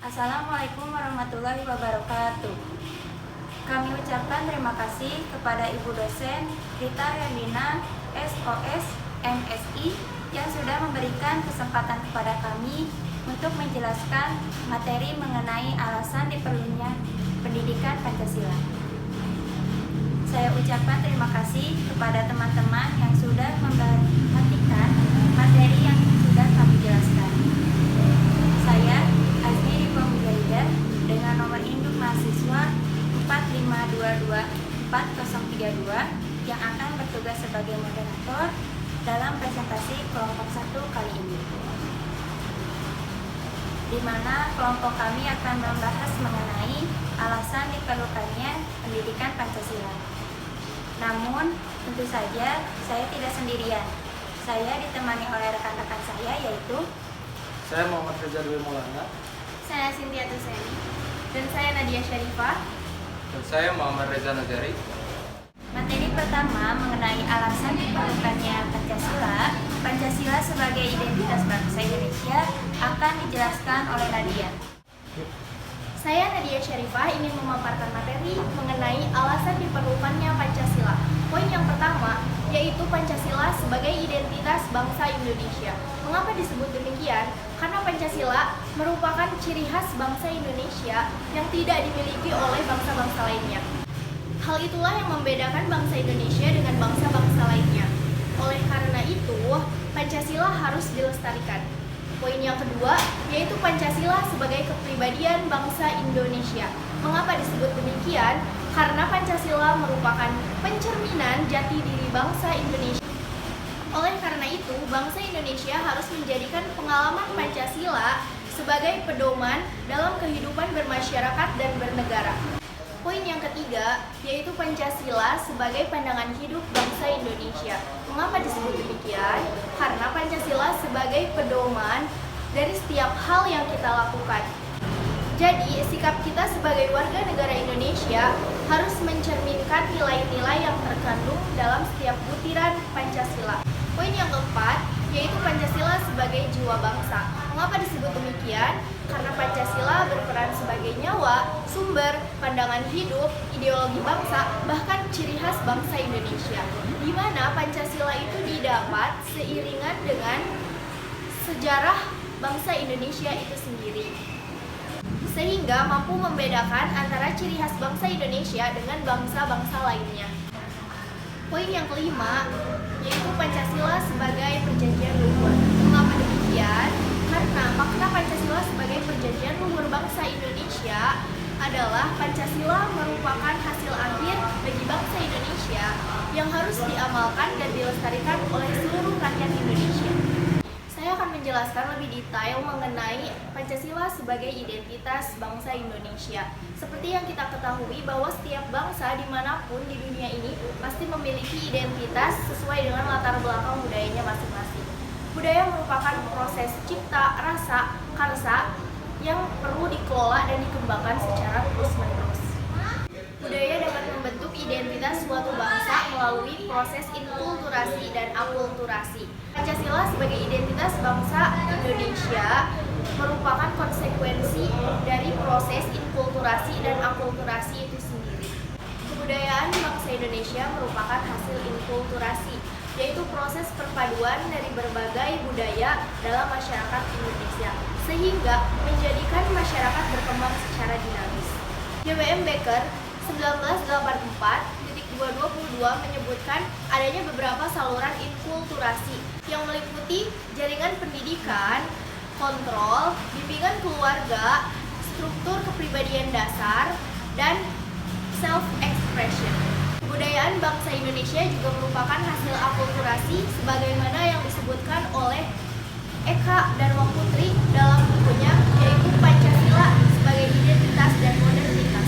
Assalamualaikum warahmatullahi wabarakatuh. Kami ucapkan terima kasih kepada Ibu dosen Rita Herlina, SOS, MSI yang sudah memberikan kesempatan kepada kami untuk menjelaskan materi mengenai alasan diperlunya pendidikan Pancasila. Saya ucapkan terima kasih kepada teman-teman yang sudah memperhatikan materi yang sudah kami jelaskan. Saya Azmi Rifwa Mujahida dengan nomor induk mahasiswa 45224032 yang akan bertugas sebagai moderator dalam presentasi kelompok 1 kali ini, di mana kelompok kami akan membahas mengenai alasan diperlukannya pendidikan Pancasila. Namun, tentu saja saya tidak sendirian. Saya ditemani oleh rekan-rekan saya, yaitu saya Muhammad Reza Dwi Maulana, saya Cynthia Tuseni, dan saya Nadia Syarifah, dan saya Muhammad Reza Nazari. Materi pertama mengenai alasan diperlukannya Pancasila. Pancasila sebagai identitas bangsa Indonesia akan dijelaskan oleh Nadia. Saya Nadia Syarifah ingin memaparkan materi mengenai alasan diperlukannya Pancasila. Poin yang pertama yaitu Pancasila sebagai identitas bangsa Indonesia. Mengapa disebut demikian? Karena Pancasila merupakan ciri khas bangsa Indonesia yang tidak dimiliki oleh bangsa-bangsa lainnya. Hal itulah yang membedakan bangsa Indonesia dengan bangsa-bangsa lainnya. Oleh karena itu, Pancasila harus dilestarikan. Poin yang kedua yaitu Pancasila sebagai kepribadian bangsa Indonesia. Mengapa disebut demikian? Karena Pancasila merupakan pencerminan jati diri bangsa Indonesia. Oleh karena itu, bangsa Indonesia harus menjadikan pengalaman Pancasila sebagai pedoman dalam kehidupan bermasyarakat dan bernegara. Poin yang ketiga yaitu Pancasila sebagai pandangan hidup bangsa Indonesia. Mengapa disebut demikian? Karena Pancasila sebagai pedoman dari setiap hal yang kita lakukan. Jadi, sikap kita sebagai warga negara Indonesia harus mencerminkan nilai-nilai yang terkandung dalam setiap butiran Pancasila. Poin yang keempat yaitu Pancasila sebagai jiwa bangsa. Mengapa disebut demikian? Karena Pancasila berperan sebagai nyawa, sumber, pandangan hidup, ideologi bangsa, bahkan ciri khas bangsa Indonesia, di mana Pancasila itu didapat seiringan dengan sejarah bangsa Indonesia itu sendiri, sehingga mampu membedakan antara ciri khas bangsa Indonesia dengan bangsa-bangsa lainnya. Poin yang kelima yaitu Pancasila sebagai perjanjian luhur. Mengapa demikian? Karena makna Pancasila sebagai perjanjian luhur bangsa Indonesia adalah Pancasila merupakan hasil akhir bagi bangsa Indonesia yang harus diamalkan dan dilestarikan oleh seluruh rakyat Indonesia. Saya akan menjelaskan lebih detail mengenai Pancasila sebagai identitas bangsa Indonesia. Seperti yang kita ketahui bahwa setiap bangsa dimanapun di dunia ini pasti memiliki identitas sesuai dengan latar belakang budayanya masing-masing. Budaya merupakan proses cipta, rasa, karsa yang perlu dikelola dan dikembangkan secara terus-menerus. Budaya dapat membentuk identitas suatu bangsa melalui proses inkulturasi dan akulturasi. Pancasila sebagai identitas bangsa Indonesia merupakan konsekuensi dari proses inkulturasi dan akulturasi itu sendiri. Kebudayaan bangsa Indonesia merupakan hasil inkulturasi, yaitu proses perpaduan dari berbagai budaya dalam masyarakat Indonesia, sehingga menjadikan masyarakat berkembang secara dinamis. J.W.M. Becker 1984-222 menyebutkan adanya beberapa saluran inkulturasi yang meliputi jaringan pendidikan, kontrol, bimbingan keluarga, struktur kepribadian dasar, dan self-expression. Kebudayaan bangsa Indonesia juga merupakan hasil akulturasi sebagaimana yang disebutkan oleh Eka Darma Putri dalam bukunya yaitu Pancasila sebagai Identitas dan Modernitas.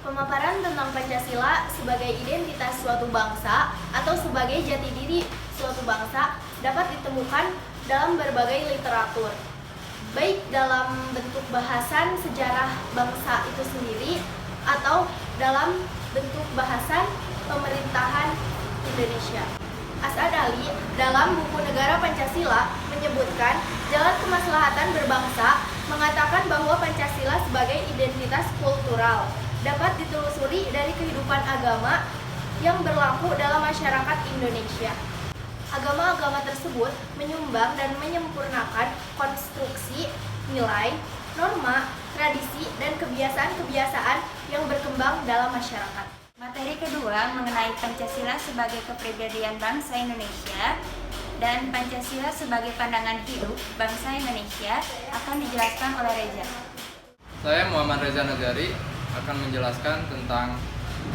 Pemaparan tentang Pancasila sebagai identitas suatu bangsa atau sebagai jati diri suatu bangsa dapat ditemukan dalam berbagai literatur, baik dalam bentuk bahasan sejarah bangsa itu sendiri atau dalam bentuk bahasan pemerintahan Indonesia. As'ad Ali dalam buku Negara Pancasila menyebutkan jalan kemaslahatan berbangsa, mengatakan bahwa Pancasila sebagai identitas kultural, dapat ditelusuri dari kehidupan agama yang berlaku dalam masyarakat Indonesia. Agama-agama tersebut menyumbang dan menyempurnakan konstruksi, nilai, norma, tradisi, dan kebiasaan-kebiasaan yang berkembang dalam masyarakat. Materi kedua mengenai Pancasila sebagai kepribadian bangsa Indonesia dan Pancasila sebagai pandangan hidup bangsa Indonesia akan dijelaskan oleh Reza. Saya Muhammad Reza Nazari akan menjelaskan tentang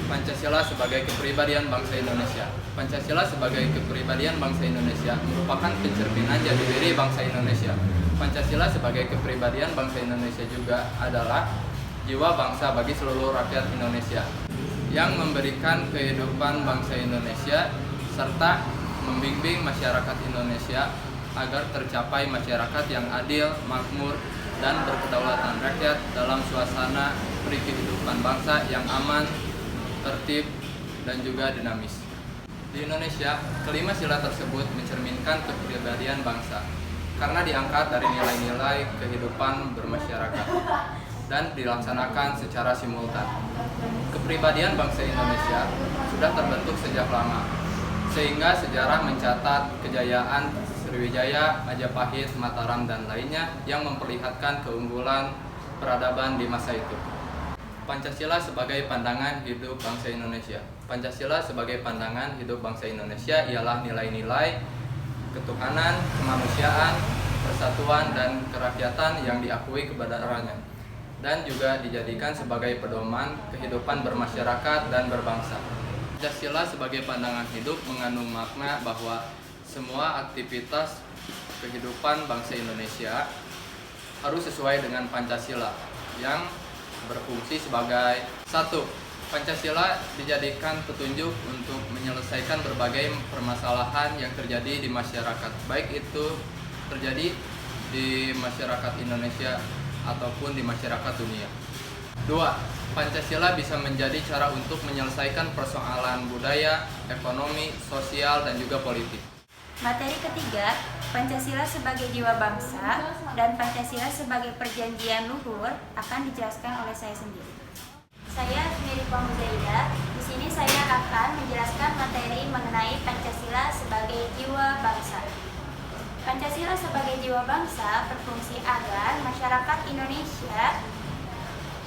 Pancasila sebagai kepribadian bangsa Indonesia. Pancasila sebagai kepribadian bangsa Indonesia merupakan pencerminan jati diri bangsa Indonesia. Pancasila sebagai kepribadian bangsa Indonesia juga adalah jiwa bangsa bagi seluruh rakyat Indonesia yang memberikan kehidupan bangsa Indonesia serta membimbing masyarakat Indonesia agar tercapai masyarakat yang adil, makmur, dan berkedaulatan rakyat dalam suasana kehidupan bangsa yang aman, tertib, dan juga dinamis. Di Indonesia, kelima sila tersebut mencerminkan kepribadian bangsa karena diangkat dari nilai-nilai kehidupan bermasyarakat dan dilaksanakan secara simultan. Kepribadian bangsa Indonesia sudah terbentuk sejak lama, sehingga sejarah mencatat kejayaan Sriwijaya, Majapahit, Mataram, dan lainnya yang memperlihatkan keunggulan peradaban di masa itu. Pancasila sebagai pandangan hidup bangsa Indonesia. Pancasila sebagai pandangan hidup bangsa Indonesia ialah nilai-nilai ketuhanan, kemanusiaan, persatuan, dan kerakyatan yang diakui kebenarannya, dan juga dijadikan sebagai pedoman kehidupan bermasyarakat dan berbangsa. Pancasila sebagai pandangan hidup mengandung makna bahwa semua aktivitas kehidupan bangsa Indonesia harus sesuai dengan Pancasila yang berfungsi sebagai 1. Pancasila dijadikan petunjuk untuk menyelesaikan berbagai permasalahan yang terjadi di masyarakat, baik itu terjadi di masyarakat Indonesia ataupun di masyarakat dunia. 2. Pancasila bisa menjadi cara untuk menyelesaikan persoalan budaya, ekonomi, sosial, dan juga politik. Materi ketiga, Pancasila sebagai jiwa bangsa dan Pancasila sebagai perjanjian luhur akan dijelaskan oleh saya sendiri. Saya sendiri Muzaida. Di sini saya akan menjelaskan materi mengenai Pancasila sebagai jiwa bangsa. Pancasila sebagai jiwa bangsa berfungsi agar masyarakat Indonesia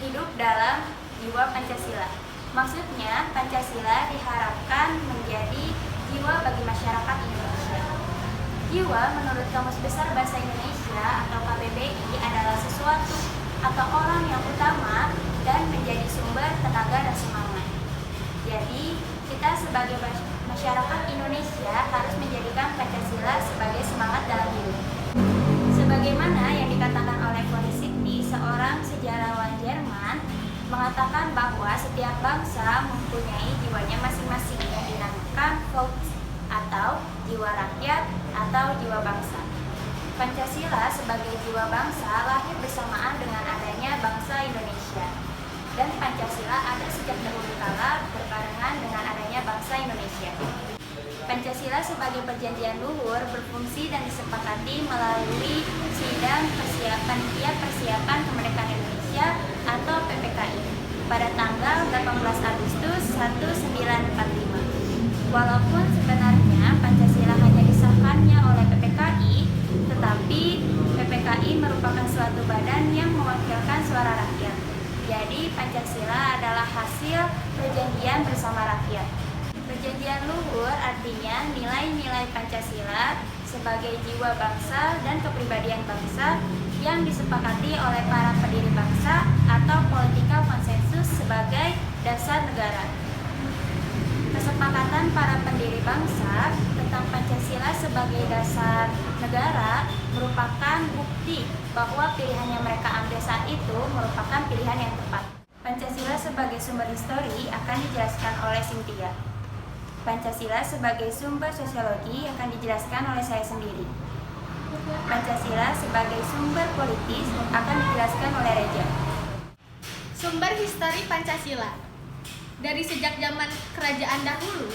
hidup dalam jiwa Pancasila. Maksudnya, Pancasila diharapkan menjadi jiwa bagi masyarakat Indonesia. Jiwa menurut Kamus Besar Bahasa Indonesia atau KBBI adalah sesuatu atau orang yang utama dan menjadi sumber tenaga dan semangat. Jadi, kita sebagai masyarakat Indonesia harus menjadikan Pancasila sebagai semangat dalam hidup. Sebagaimana yang dikatakan oleh von Sidney, seorang sejarawan Jerman, mengatakan bahwa setiap bangsa mempunyai jiwanya masing-masing yang dinamakan Volks atau jiwa rakyat atau jiwa bangsa. Pancasila sebagai jiwa bangsa lahir bersamaan dengan adanya bangsa Indonesia, dan Pancasila ada sejak dahulu kala berbarengan dengan adanya bangsa Indonesia. Pancasila sebagai perjanjian luhur berfungsi dan disepakati melalui Sidang Panitia Persiapan Kemerdekaan Indonesia atau PPKI pada tanggal 18 Agustus 1945. Walaupun sebenarnya Pancasila hanya disahkannya oleh PPKI, tetapi PPKI merupakan suatu badan yang mewakilkan suara rakyat. Jadi Pancasila adalah hasil perjanjian bersama rakyat. Perjanjian luhur artinya nilai-nilai Pancasila sebagai jiwa bangsa dan kepribadian bangsa yang disepakati oleh para pendiri bangsa atau political consensus sebagai dasar negara. Kesepakatan para pendiri bangsa tentang Pancasila sebagai dasar negara merupakan bukti bahwa pilihan yang mereka ambil saat itu merupakan pilihan yang tepat. Pancasila sebagai sumber histori akan dijelaskan oleh Cynthia. Pancasila sebagai sumber sosiologi akan dijelaskan oleh saya sendiri. Pancasila sebagai sumber politis akan dijelaskan oleh Reza. Sumber histori Pancasila. Dari sejak zaman kerajaan dahulu,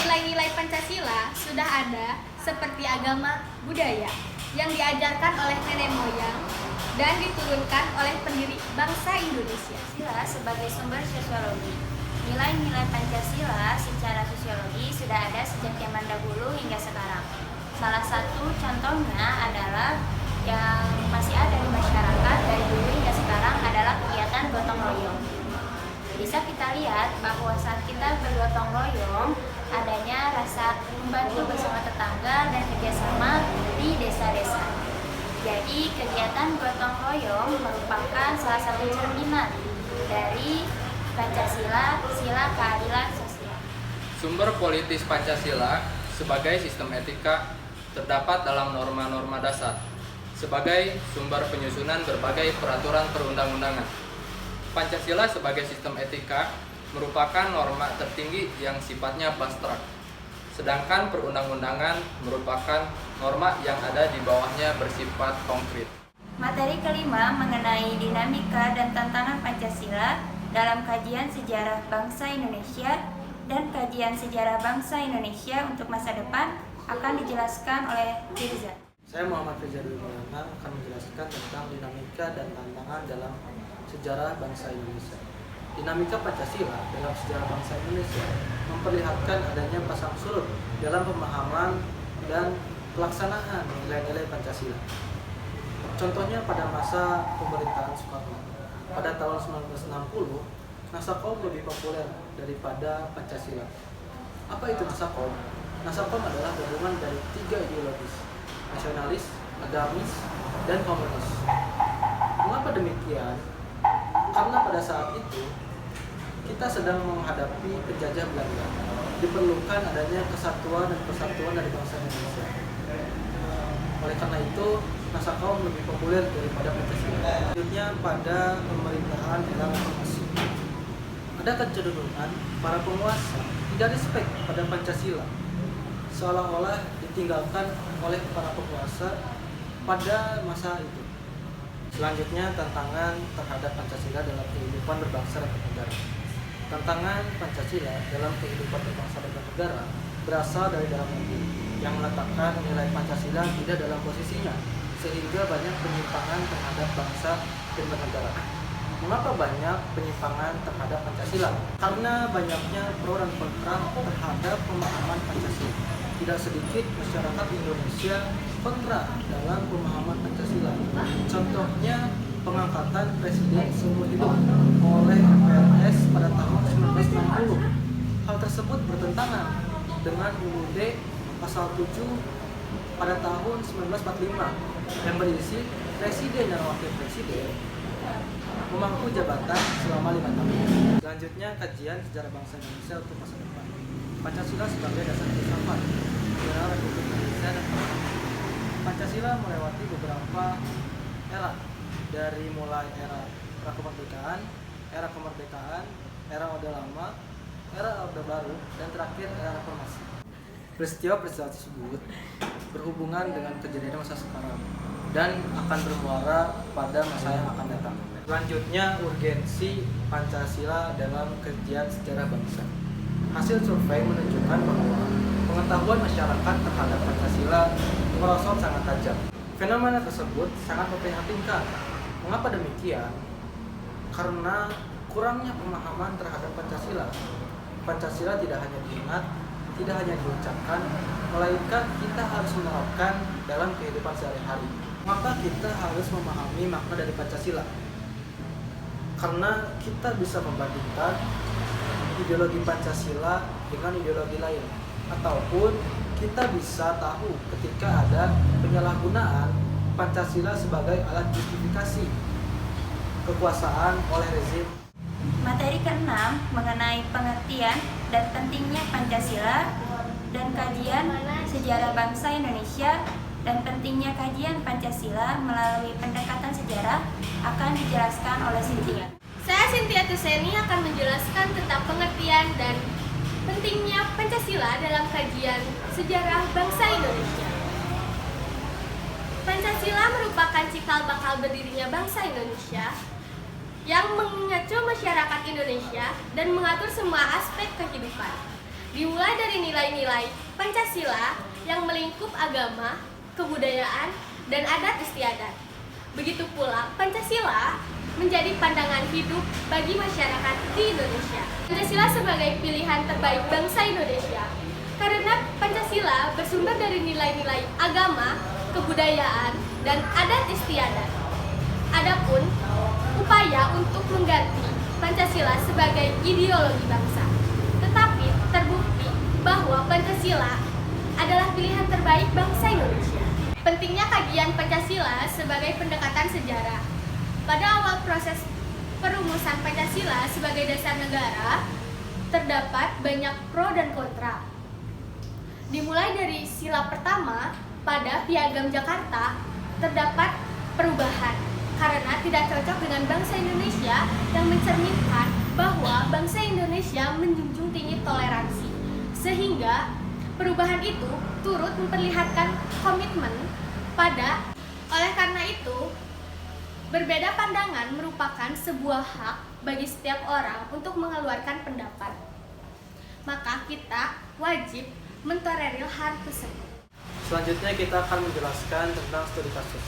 nilai-nilai Pancasila sudah ada seperti agama, budaya yang diajarkan oleh nenek moyang dan diturunkan oleh pendiri bangsa Indonesia. Pancasila sebagai sumber sosiologi. Nilai-nilai Pancasila secara sosiologi sudah ada sejak zaman dahulu hingga sekarang. Salah satu contohnya adalah yang masih ada di masyarakat dari dulu hingga sekarang adalah kegiatan gotong royong. Bisa kita lihat bahwa saat kita bergotong royong, adanya rasa membantu bersama tetangga dan kerjasama di desa-desa. Jadi kegiatan gotong royong merupakan salah satu cerminan dari Pancasila, sila keadilan sosial. Sumber politis Pancasila sebagai sistem etika terdapat dalam norma-norma dasar sebagai sumber penyusunan berbagai peraturan perundang-undangan. Pancasila sebagai sistem etika merupakan norma tertinggi yang sifatnya abstrak, sedangkan perundang-undangan merupakan norma yang ada di bawahnya bersifat konkret. Materi kelima mengenai dinamika dan tantangan Pancasila dalam kajian sejarah bangsa Indonesia dan kajian sejarah bangsa Indonesia untuk masa depan akan dijelaskan oleh Firza. Saya Muhammad Reza Dulmana akan menjelaskan tentang dinamika dan tantangan dalam sejarah bangsa Indonesia. Dinamika Pancasila dalam sejarah bangsa Indonesia memperlihatkan adanya pasang surut dalam pemahaman dan pelaksanaan nilai-nilai Pancasila. Contohnya pada masa pemerintahan Soekarno. Pada tahun 1960, Nasakom lebih populer daripada Pancasila. Apa itu Nasakom? Nasakom adalah gabungan dari 3 ideologis, nasionalis, agamis, dan komunis. Mengapa demikian? Karena pada saat itu kita sedang menghadapi penjajah Belanda. Diperlukan adanya kesatuan dan persatuan dari bangsa Indonesia. Oleh karena itu, Nasakom lebih populer daripada Pancasila. Selanjutnya pada pemerintahan era reformasi. Ada kecenderungan para penguasa tidak respect pada Pancasila, seolah-olah ditinggalkan oleh para penguasa pada masa itu. Selanjutnya, tantangan terhadap Pancasila dalam kehidupan berbangsa dan bernegara. Tantangan Pancasila dalam kehidupan berbangsa dan bernegara berasal dari dalam negeri yang meletakkan nilai Pancasila tidak dalam posisinya, sehingga banyak penyimpangan terhadap bangsa dan bernegara. Mengapa banyak penyimpangan terhadap Pancasila? Karena banyaknya pro dan kontra terhadap pemahaman Pancasila. Tidak sedikit masyarakat Indonesia kontra dalam pemahaman Pancasila. Contohnya pengangkatan presiden seumur hidup oleh MPRS pada tahun 1960. Hal tersebut bertentangan dengan UUD pasal 7 pada tahun 1945 yang berisi presiden dan wakil presiden memangku jabatan selama 5 tahun. Selanjutnya, kajian sejarah bangsa Indonesia untuk masa depan. Pancasila sebagai dasar filsafat negara Republik Indonesia dan Pancasila melewati beberapa era, dari mulai era prakemerdekaan, era Orde Lama, era Orde Baru, dan terakhir era reformasi. Peristiwa-peristiwa tersebut berhubungan dengan kejadian masa sekarang dan akan bermuara pada masa yang akan datang. Selanjutnya, urgensi Pancasila dalam kajian sejarah bangsa. Hasil survei menunjukkan bahwa pengetahuan masyarakat terhadap Pancasila merosot sangat tajam. Fenomena tersebut sangat memprihatinkan. Mengapa demikian? Karena kurangnya pemahaman terhadap Pancasila. Pancasila tidak hanya diingat, tidak hanya diucapkan, melainkan kita harus menerapkan dalam kehidupan sehari-hari. Maka kita harus memahami makna dari Pancasila. Karena kita bisa membandingkan ideologi Pancasila dengan ideologi lain, ataupun kita bisa tahu ketika ada penyalahgunaan Pancasila sebagai alat justifikasi kekuasaan oleh rezim. Materi keenam mengenai pengertian dan pentingnya Pancasila dan kajian sejarah bangsa Indonesia dan pentingnya kajian Pancasila melalui pendekatan sejarah akan dijelaskan oleh Cynthia. Saya Cynthia Tuseni akan menjelaskan tentang pengertian dan pentingnya Pancasila dalam kajian sejarah bangsa Indonesia. Pancasila merupakan cikal bakal berdirinya bangsa Indonesia yang mengacu masyarakat Indonesia dan mengatur semua aspek kehidupan. Dimulai dari nilai-nilai Pancasila yang melingkup agama, kebudayaan, dan adat istiadat. Begitu pula Pancasila menjadi pandangan hidup bagi masyarakat di Indonesia. Pancasila sebagai pilihan terbaik bangsa Indonesia karena Pancasila bersumber dari nilai-nilai agama, kebudayaan, dan adat istiadat. Adapun upaya untuk mengganti Pancasila sebagai ideologi bangsa, tetapi terbukti bahwa Pancasila adalah pilihan terbaik bangsa Indonesia. Pentingnya kajian Pancasila sebagai pendekatan sejarah. Pada awal proses perumusan Pancasila sebagai dasar negara, terdapat banyak pro dan kontra. Dimulai dari sila pertama, pada Piagam Jakarta, terdapat perubahan karena tidak cocok dengan bangsa Indonesia yang mencerminkan bahwa bangsa Indonesia menjunjung tinggi toleransi. Sehingga perubahan itu turut memperlihatkan komitmen oleh karena itu, berbeda pandangan merupakan sebuah hak bagi setiap orang untuk mengeluarkan pendapat. Maka kita wajib mentolerir hal tersebut. Selanjutnya kita akan menjelaskan tentang studi kasus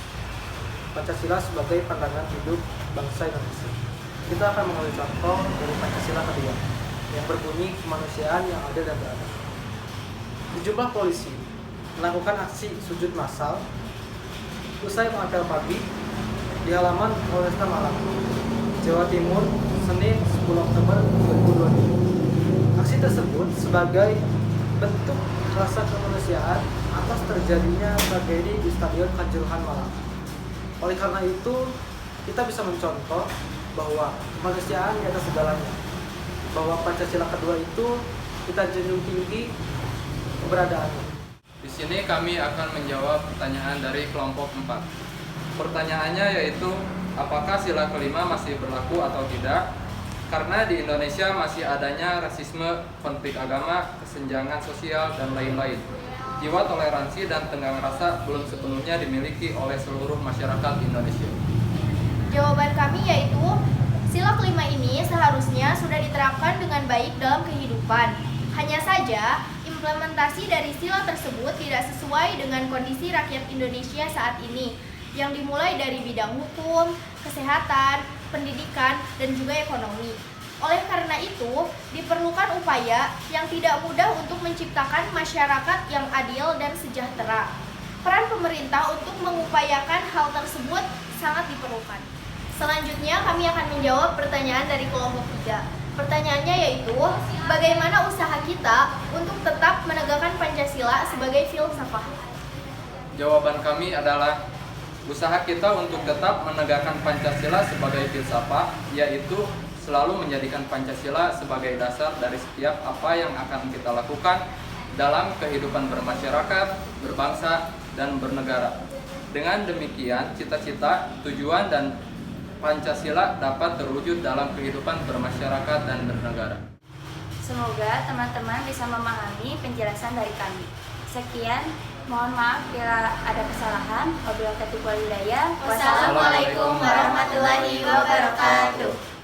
Pancasila sebagai pandangan hidup bangsa Indonesia. Kita akan mengambil contoh dari Pancasila kedua yang berbunyi kemanusiaan yang adil dan beradab. Sejumlah polisi melakukan aksi sujud massal usai mengapel pagi di halaman Polresta Malang, Jawa Timur, Senin 10 Oktober 2022. Aksi tersebut sebagai bentuk rasa kemanusiaan atas terjadinya tragedi di Stadion Kanjuruhan Malang. Oleh karena itu, kita bisa mencontoh bahwa kemanusiaan di atas segalanya, bahwa Pancasila kedua itu kita junjung tinggi keberadaannya. Di sini kami akan menjawab pertanyaan dari kelompok 4. Pertanyaannya yaitu, apakah sila kelima masih berlaku atau tidak? Karena di Indonesia masih adanya rasisme, konflik agama, kesenjangan sosial, dan lain-lain. Jiwa toleransi dan tenggang rasa belum sepenuhnya dimiliki oleh seluruh masyarakat Indonesia. Jawaban kami yaitu, sila kelima ini seharusnya sudah diterapkan dengan baik dalam kehidupan. Hanya saja, implementasi dari sila tersebut tidak sesuai dengan kondisi rakyat Indonesia saat ini, yang dimulai dari bidang hukum, kesehatan, pendidikan, dan juga ekonomi. Oleh karena itu, diperlukan upaya yang tidak mudah untuk menciptakan masyarakat yang adil dan sejahtera. Peran pemerintah untuk mengupayakan hal tersebut sangat diperlukan. Selanjutnya, kami akan menjawab pertanyaan dari kelompok 3. Pertanyaannya yaitu, bagaimana usaha kita untuk tetap menegakkan Pancasila sebagai filsafah? Jawaban kami adalah, usaha kita untuk tetap menegakkan Pancasila sebagai filsafah, yaitu selalu menjadikan Pancasila sebagai dasar dari setiap apa yang akan kita lakukan dalam kehidupan bermasyarakat, berbangsa, dan bernegara. Dengan demikian, cita-cita, tujuan, dan Pancasila dapat terwujud dalam kehidupan bermasyarakat dan bernegara. Semoga teman-teman bisa memahami penjelasan dari kami. Sekian, mohon maaf bila ada kesalahan. Wabillahi taufiq wal hidayah. Wassalamualaikum warahmatullahi wabarakatuh.